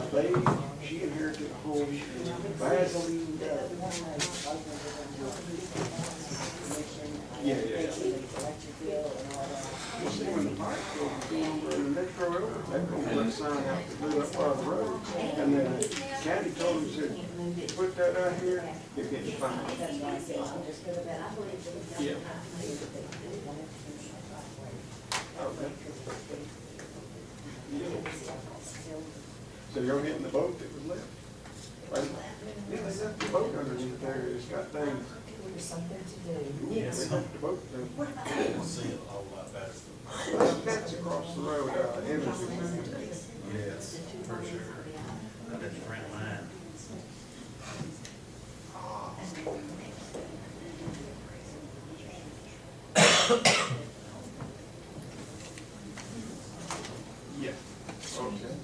She inherited a home badly. Yeah. You see when the pipe goes over and they throw it over, they're gonna put a sign out to do up by the road. And the county told them, said, put that out here, you're getting fined. Yeah. Okay. Yeah. So you're getting the boat that was left? Right? Yeah, they left the boat underneath there. It's got things. There's something to do. Yeah, they left the boat there. You can see it a whole lot better. That's across the road, Emerson. Yes, for sure. Right at the front line. Yeah. Okay.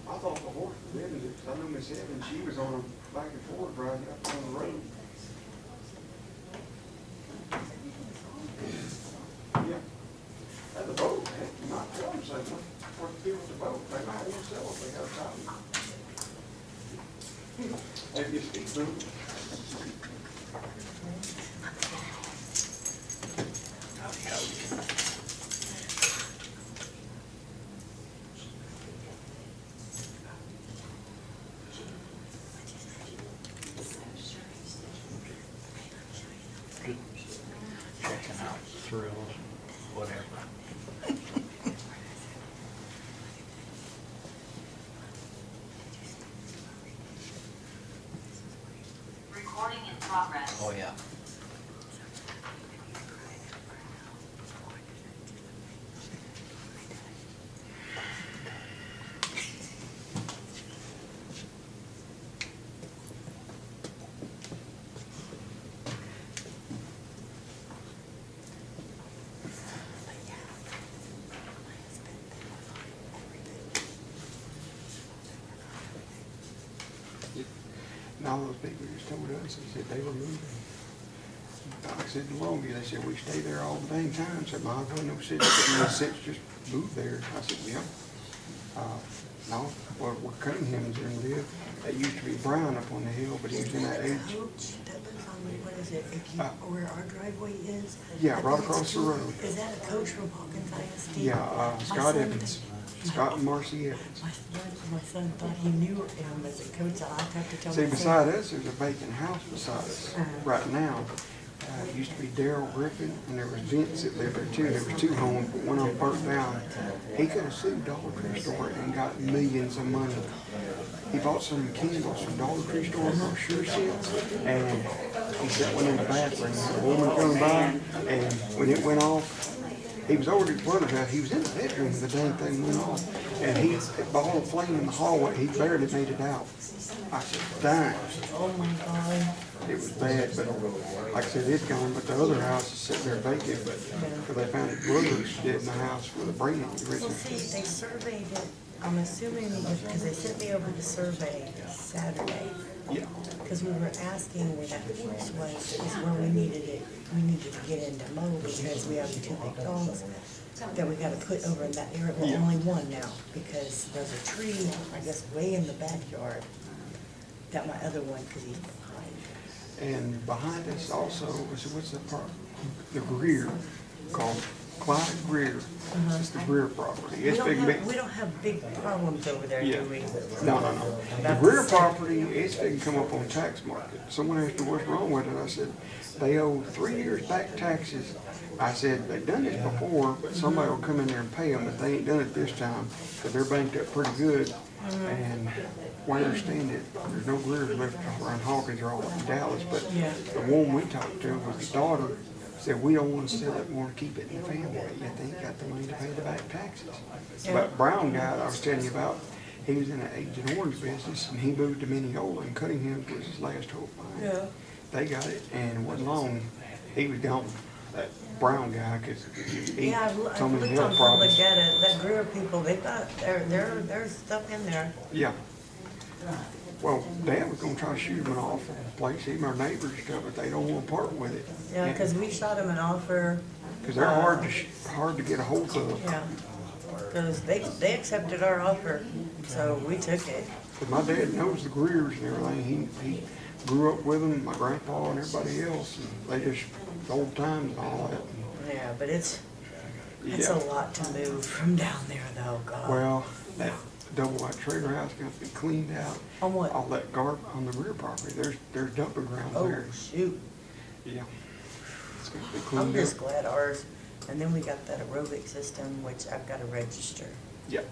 I thought the horse was in it, 'cause I know Miss Evans, she was on a back and forth driving up on the road. Yeah. And the boat, heck, not tell them something. What to do with the boat? They might want to sell it, they got time. Maybe it's speed limit. Checking out thrills, whatever. Recording in progress. Oh, yeah. And all those people just told us, they said they were moving. I said, the longer, they said, we stay there all the dang time. I said, my God, no sense, no sense, just move there. I said, yeah. No, where Cunningham's in live, that used to be Brown up on the hill, but he was in that edge. Coach that lives on, what is it, where our driveway is? Yeah, right across the road. Is that a coach from Hawkins ISD? Yeah, Scott Evans, Scott and Marcy Evans. My son thought he knew him as a coach, so I have to tell See, my beside son. us, there's a vacant house beside us right now. It used to be Darrell Griffin, and there was Vince that lived there too. There was two homes, but one of them burnt down. He could have sued Dollar Tree Store and got millions of money. He bought some candles from Dollar Tree Store for sure cents, and he set one in the bathroom. A woman come by, and when it went off, he was over at his brother's house. He was in the bedroom when the dang thing went off, and he ball of flame in the hallway. He barely made it out. I said, dang. Oh my God. It was bad, but like I said, it's gone, but the other house is sitting there vacant, but, because they found his brother's dead in the house with a brain Well, aneurysm. see, they surveyed it, I'm assuming, because they sent me over to survey Saturday. Yeah, Because we were asking where that horse was, is where we needed it, we needed to get into mow because we have two big dogs that we gotta put over in that area, well, Yeah. only one now, because there's a tree, I guess, way in the backyard, that my other one, because he's behind. and behind us also, what's the part, the Greer, called Clyde Greer. It's the Greer property. We It's don't big, have, we don't have big problems over there, yeah. do we? No. The Greer property, it's been come up on tax market. Someone asked me what's wrong with it. I said, they owe 3 years back taxes. I said, they've done this before, but somebody will come in there and pay them, but they ain't done it this time, because they're banked up pretty good. And where I understand it, there's no Greers left around Hawkins or all in Dallas, but Yeah. the one we talked to was the daughter, said, we don't want to sell it, we want to keep it in the family, yet they ain't got the money to pay the back taxes. Yeah. But Brown guy I was telling you about, he was in an Agent Orange business, and he moved to Mineola, and Cunningham was his last hope. Yeah. They got it, and it wasn't long, he was gone. That Brown guy, because he Yeah, I've so many looked on health public problems. data, that Greer people, they got, there's stuff in there. Yeah. Well, Dad was gonna try to shoot him an offer place, him, our neighbors and stuff, but they don't want to part with it. Yeah, because we shot him an offer. Because they're hard to get a hold of. Yeah, because they accepted our offer So we took it. But my dad knows the Greers and everything. He grew up with them, my grandpa and everybody else. And they just, old times and all that. Yeah, but it's a Yeah. lot to move from down there though, God. Well, that double wide trailer house got to be cleaned out. On what? All that on the rear property, there's dumping grounds Oh, there. shoot. Yeah. It's gonna be I'm cleaned just up. glad ours, and then we got that aerobic system, which I've got to register. Yeah.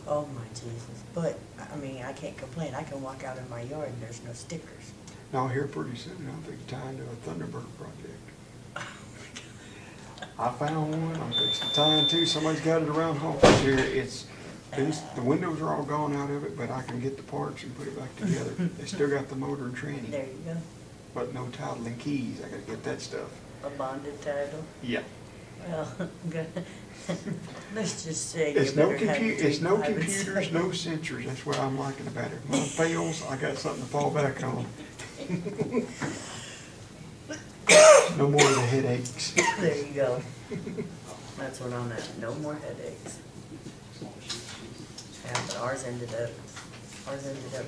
Oh my Jesus. But, I mean, I can't complain. I can walk out in my yard and there's no stickers. Now here pretty soon, I'll be tied to a Thunderbird project. I found one, I'm fixing to tie into, somebody's got it around Hawkins here. The windows are all gone out of it, but I can get the parts and put it back together. They still got the motor and tranny, There you go. but no title and keys. I gotta get that stuff. A bonded title. Yeah. Well, good. Let's just say It's you no better have it's no 3 pilots. computers, no sensors. That's what I'm liking about it. If mine fails, I got something to fall back on. No more of the headaches. There you go. That's what I'm at. No more headaches. Yeah, but ours ended up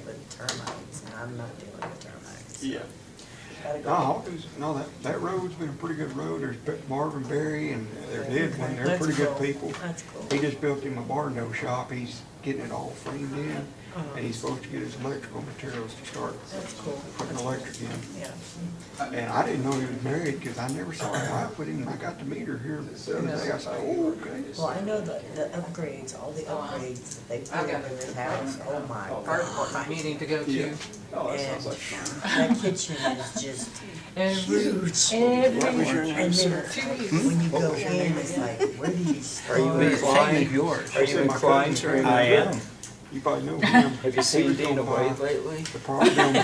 with termites, and I'm not dealing with termites. Yeah. Gotta No, go. Hawkins, no, that road's been a pretty good road. There's Marvin Berry and their dead one. They're That's pretty good cool. people. That's cool. He just built him a barn door shop. He's getting it all framed in, Uh-huh. and he's supposed to get his electrical materials to start That's cool. putting That's electric in. Yeah. And I didn't know he was married because I never saw his wife with him. I got to meet her here the other day. I said, oh, okay. Well, I know the upgrades, all the upgrades that they put in this house, oh my Fire department God. meeting to go Yeah. to. Oh, that And sounds like. that kitchen is just Every, huge. What was your every, name, And sir? then when you go in, it's like, where do you start? Inclined? Yours. Are you Said my inclined cousin to came I in. am. You probably know him. Have you seen Dana White lately? The property on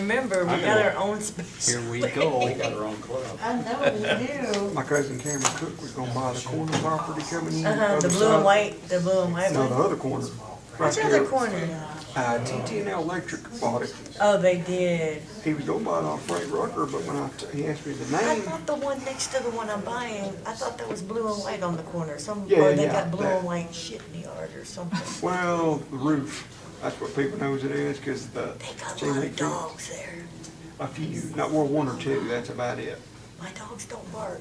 Remember, we got our own space. Here we go. We got our own club. I know, we do. my cousin Cameron Cook was gonna buy the corner property coming in. Uh-huh, the other blue and side. white, the blue and white No, the one. other corner. Which Right other there. corner? TTNL Electric bought it. Oh, they did. He was gonna buy it off Frank Rucker, but when he asked me the I name, thought the one next to the one I'm buying, I thought that was blue and white on the corner. Yeah, Or they yeah, got blue that. and white shit in the yard or something. well, the roof, that's what people knows it is, cause the They got a chain lot link of fence- dogs there. a few, not well, one or two, that's about it. My dogs don't bark,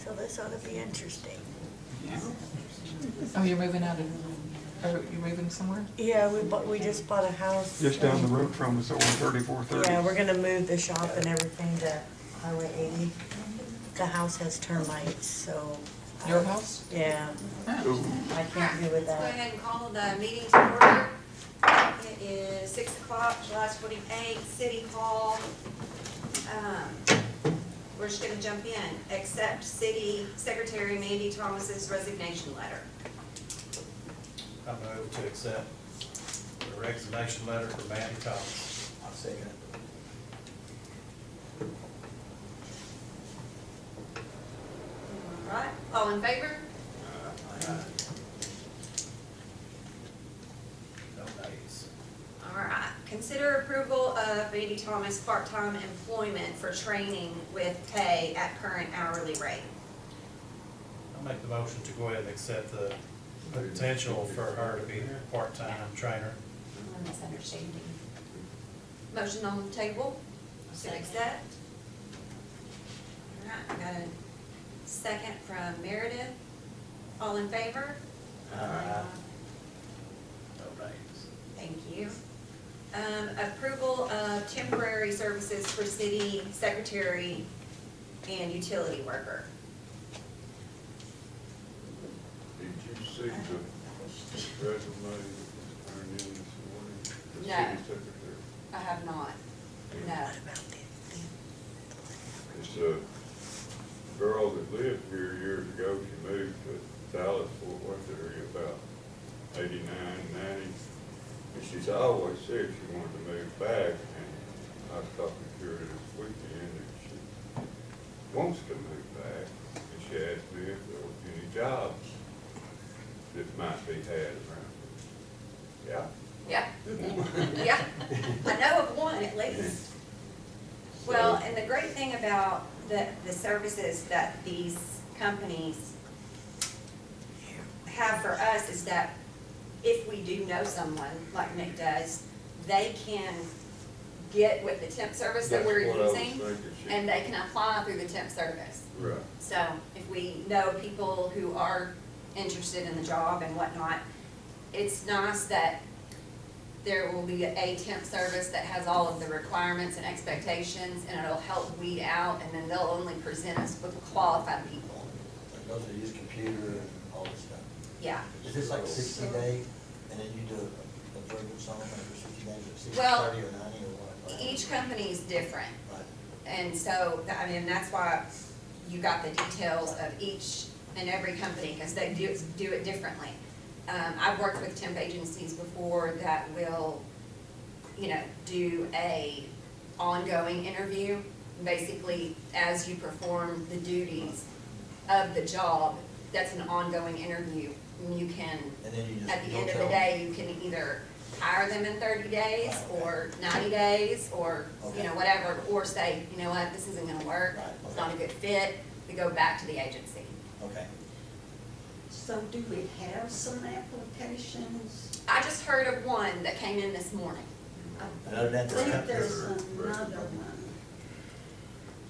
so this ought to be interesting. oh, you're moving out of, are you moving somewhere? Yeah, we just bought a house. Just down the road from us on 3430. Yeah, we're gonna move the shop and everything to Highway 80. The house has termites, so, Your house? yeah, Ooh. I can't do with Let's go that. ahead and call the meeting to order. It is 6 o'clock, July 28th, City Hall. We're just gonna jump in. Accept City Secretary Mandy Thomas's resignation letter. I move to accept the resignation letter for Mandy Thomas. I'll second it. All right, all in favor? No nays. All right, consider approval of Mandy Thomas part-time employment for training with pay at current hourly rate. I'll make the motion to go ahead and accept the potential for her to be a part-time trainer. Misunderstanding. Motion on the table, to accept. All right, I got a second from Meredith. All in favor? No nays. Thank you. Approval of temporary services for city secretary and utility worker. Did you see the resume that turned in this morning? The No. city secretary? I have not. No. What about It's a girl that lived here years ago. She moved to Dallas, Fort Worth area about 89, 90. And she's always said she wanted to move back. And I was talking to her this weekend and she wants to move back. And she asked me if there were any jobs that might be had around here. Yeah. Yeah. Yeah. I know of one at least. Well, and the great thing about the services that these companies have for us is that if we do know someone, like Nick does, they can get with the temp service that That's we're what I was using, thinking. She- and they can apply through the temp service. Right. So if we know people who are interested in the job and whatnot, it's nice that there will be a temp service that has all of the requirements and expectations, and it'll help weed out, and then they'll only present us with qualified people. Like those that use computer and all this stuff. Yeah. Is this like 60-day, and then you do a verbal something for 60 days, or 60, Well, 30, or 90, or what? Each company is different. Right. And so, I mean, that's why you got the details of each and every company, because they do it differently. I've worked with temp agencies before that will, you know, do a ongoing interview. Basically, as you perform the duties of the job, that's an ongoing interview. And you can, And then you just. at the you'll end of the tell day, you can either hire them in 30 days or 90 days or, you know, whatever, or say, you know what, this isn't gonna work, Right, it's okay. not a good fit, we go back to the agency. Okay. So do we have some applications? I just heard of one that came in this morning. And other than I that, think this there's company- another one.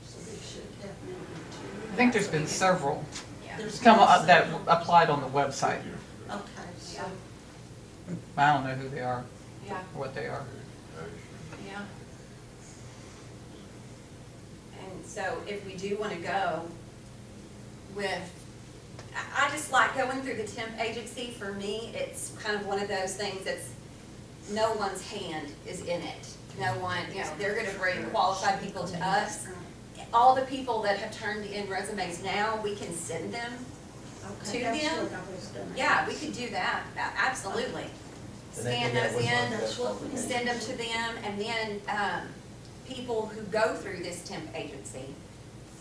So we should have maybe two. I think there's been several Yeah. There's come been up that several. applied on the website. Okay, so, I don't know who they are Yeah, or what they are. yeah. And so if we do wanna go with, I just like going through the temp agency. For me, it's kind of one of those things that's, no one's hand is in it. No one, you know, they're gonna bring qualified people to us. All the people that have turned in resumes now, we can send them. okay, To that's them? what I was gonna Yeah, ask. we could do that, absolutely. And they Scan can get those what's on in, the That's what we application. send them to them, and then, people who go through this temp agency,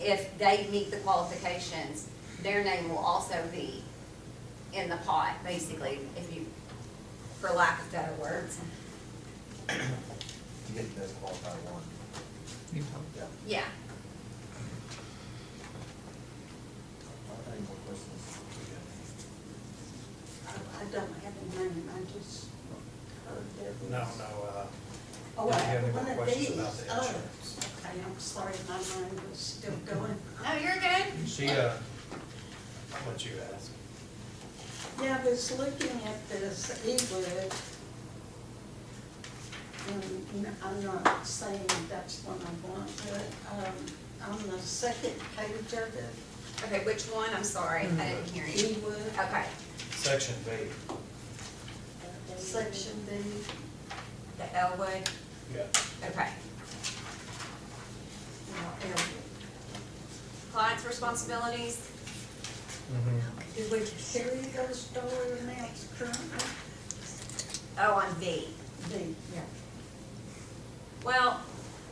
if they meet the qualifications, their name will also be in the pot, basically, if you, for lack of better words. To get the qualified one. You- Yeah. Yeah, I don't have any more questions. I don't have a name, I just heard there was. No, Oh, Do I you have any have more one of questions these. about the Oh, insurance? okay, I'm sorry, my mind was still going. no, you're good. She, what you asked? Yeah, I was looking at this e-wood, and I'm not saying that's what I want, but, on the second page of it, Okay, which one? I'm sorry, I didn't hear you. e-wood, Okay, Section B. section B. the Elwood, Yeah. okay. Client's responsibilities, Mm-hmm. Do we carry those dollar amounts currently? oh, on V. B, yeah. Well,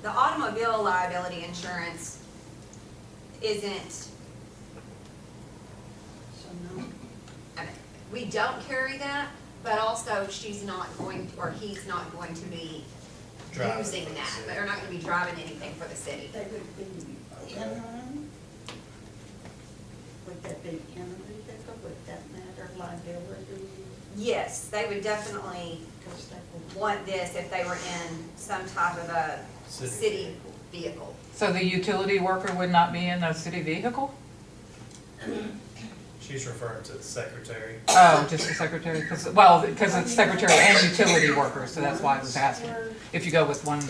the automobile liability insurance isn't, So no, I mean, we don't carry that, but also she's not going, or he's not going to be Driving using for the that. city. They're not gonna be driving anything for the city. they would be in one? Would that be in a vehicle, would that matter, liability? Yes, they would definitely Because that would. want this if they were in some type of a City city vehicle. So the utility worker would not be in a city vehicle? She's referring to the secretary. Oh, just the secretary, because it's secretary and utility worker, so that's why I was asking. If you go with one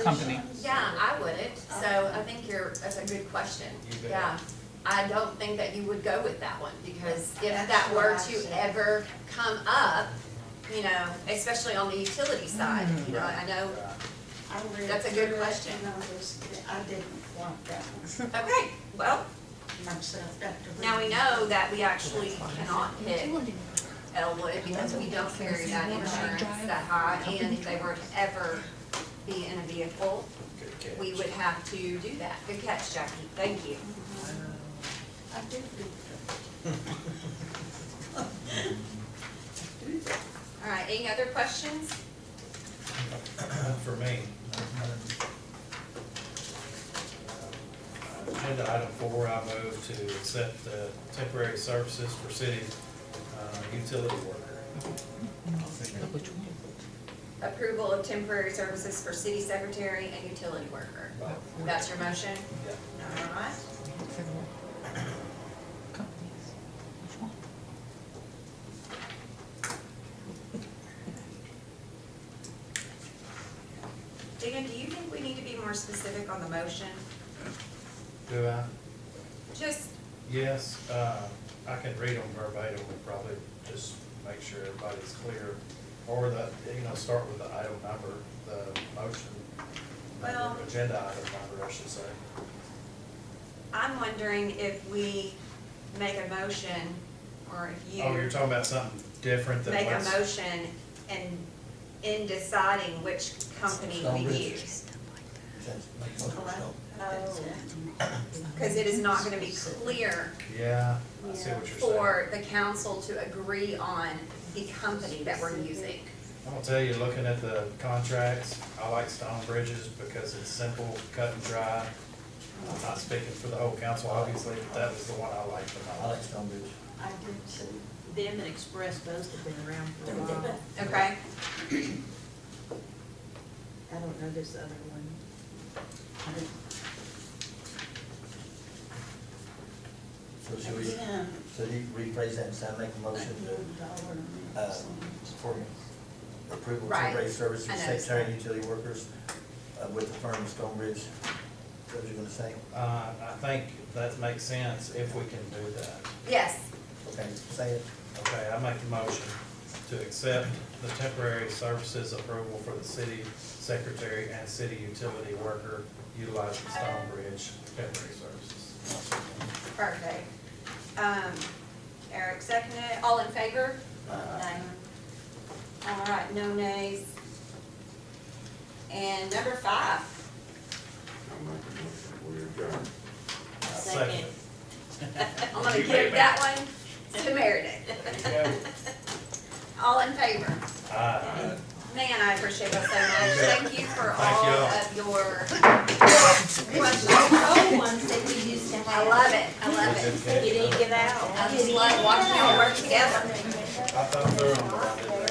company. Positions? Yeah, I wouldn't, so I think that's a good question. You bet. Yeah, I don't think that you would go with that one, because if That's that what were I to said. ever come up, you know, especially on the utility side, you know, I know, I read That's a good through it question. and I didn't want that one okay, well, myself after. now we reading know that we actually cannot hit Elwood because we don't carry that insurance that high, and if they were to ever be in a vehicle, Good catch. we would have to do that. Good catch, Jackie, thank you. I did read that. All right, any other questions? For me. Agenda item 4, I move to accept temporary services for city utility worker. Which one? Approval of temporary services for city secretary and utility worker. That's your motion? All right. Companies. Which one? Dana, do you think we need to be more specific on the motion? Do I? Just, Yes, I can read them verbatim, and probably just make sure everybody's clear. Or start with the item number, the motion, Well- agenda item number, I should say. I'm wondering if we make a motion, or if you. Oh, you're talking about something different than Make a what's. motion and in deciding which company we Stonebridge. use. Because it is not gonna be clear Yeah, I see what you're saying. for the council to agree on the company that we're using. I'm gonna tell you, looking at the contracts, I like Stone Bridges because it's simple, cut and dry. I'm not speaking for the whole council, obviously, but that was the one I liked the I like most. Stonebridge. I did too. Them and Express both have been around for a while. Okay? I don't know this other one. So should we, Again, so you rephrase that and say, make a motion to, for approval of Right. temporary services I for noticed secretary and utility workers, with the firm Stonebridge. Is that what you're gonna say? I think that makes sense if we can do that. Yes. Okay, say it. Okay, I make the motion to accept the temporary services approval for the city secretary and city utility worker utilizing Stonebridge temporary services. Perfect. Eric seconded, all in favor? Aye. All right, no nays. And number 5. I'm making motion, we adjourn. Second. I'm gonna give that one to Meredith. All in favor? Aye. Man, I appreciate that so much. You bet. Thank you for Thank all y'all. of your questions. old ones that we used to I have. love it, I love it. You didn't get out. I just love watching y'all work together. I thought they were on the.